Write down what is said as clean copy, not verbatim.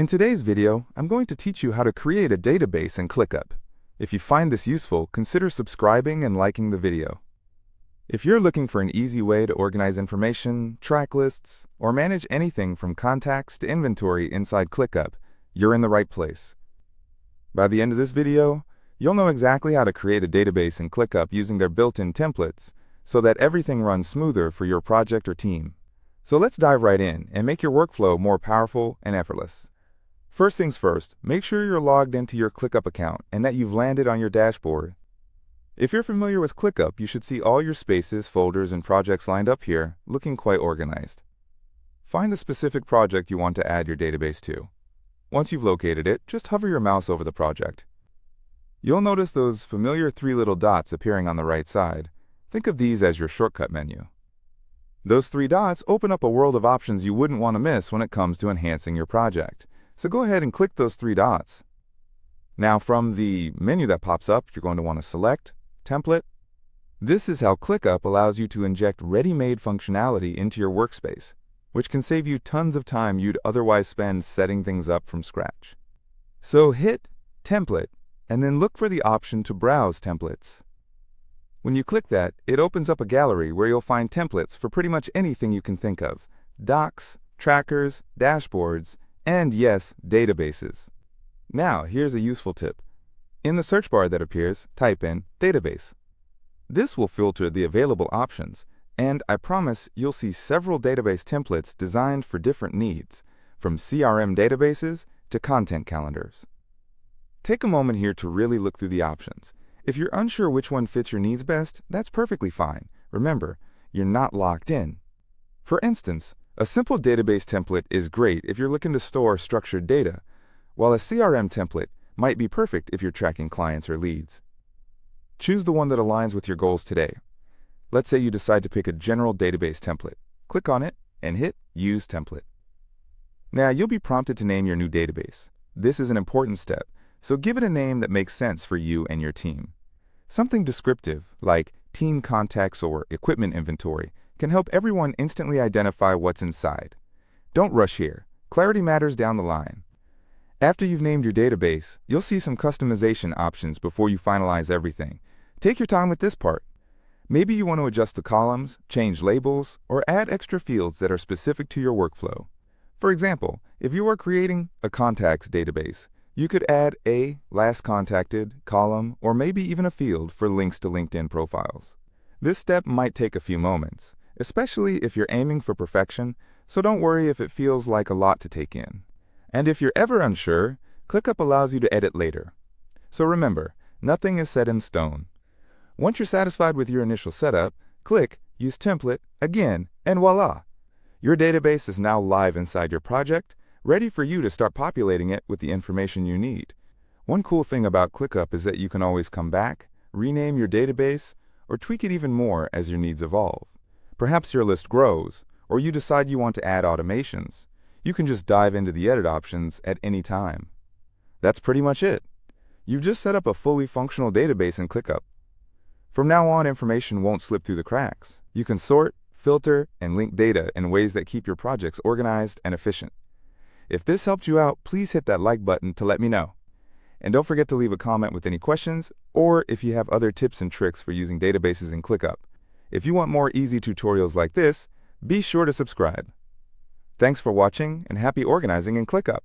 In today's video, I'm going to teach you how to create a database in ClickUp. If you find this useful, consider subscribing and liking the video. If you're looking for an easy way to organize information, track lists, or manage anything from contacts to inventory inside ClickUp, you're in the right place. By the end of this video, you'll know exactly how to create a database in ClickUp using their built-in templates so that everything runs smoother for your project or team. So let's dive right in and make your workflow more powerful and effortless. First things first, make sure you're logged into your ClickUp account and that you've landed on your dashboard. If you're familiar with ClickUp, you should see all your spaces, folders, and projects lined up here, looking quite organized. Find the specific project you want to add your database to. Once you've located it, just hover your mouse over the project. You'll notice those familiar three little dots appearing on the right side. Think of these as your shortcut menu. Those three dots open up a world of options you wouldn't want to miss when it comes to enhancing your project. So go ahead and click those three dots. Now from the menu that pops up, you're going to want to select Template. This is how ClickUp allows you to inject ready-made functionality into your workspace, which can save you tons of time you'd otherwise spend setting things up from scratch. So hit Template and then look for the option to browse templates. When you click that, it opens up a gallery where you'll find templates for pretty much anything you can think of: docs, trackers, dashboards, and yes, databases. Now, here's a useful tip. In the search bar that appears, type in database. This will filter the available options, and I promise you'll see several database templates designed for different needs, from CRM databases to content calendars. Take a moment here to really look through the options. If you're unsure which one fits your needs best, that's perfectly fine. Remember, you're not locked in. For instance, a simple database template is great if you're looking to store structured data, while a CRM template might be perfect if you're tracking clients or leads. Choose the one that aligns with your goals today. Let's say you decide to pick a general database template. Click on it and hit Use Template. Now you'll be prompted to name your new database. This is an important step, so give it a name that makes sense for you and your team. Something descriptive, like Team Contacts or Equipment Inventory, can help everyone instantly identify what's inside. Don't rush here. Clarity matters down the line. After you've named your database, you'll see some customization options before you finalize everything. Take your time with this part. Maybe you want to adjust the columns, change labels, or add extra fields that are specific to your workflow. For example, if you are creating a contacts database, you could add a last contacted column or maybe even a field for links to LinkedIn profiles. This step might take a few moments, especially if you're aiming for perfection, so don't worry if it feels like a lot to take in. And if you're ever unsure, ClickUp allows you to edit later. So remember, nothing is set in stone. Once you're satisfied with your initial setup, click Use Template again, and voila! Your database is now live inside your project, ready for you to start populating it with the information you need. One cool thing about ClickUp is that you can always come back, rename your database, or tweak it even more as your needs evolve. Perhaps your list grows, or you decide you want to add automations. You can just dive into the edit options at any time. That's pretty much it. You've just set up a fully functional database in ClickUp. From now on, information won't slip through the cracks. You can sort, filter, and link data in ways that keep your projects organized and efficient. If this helped you out, please hit that like button to let me know. And don't forget to leave a comment with any questions or if you have other tips and tricks for using databases in ClickUp. If you want more easy tutorials like this, be sure to subscribe. Thanks for watching and happy organizing in ClickUp.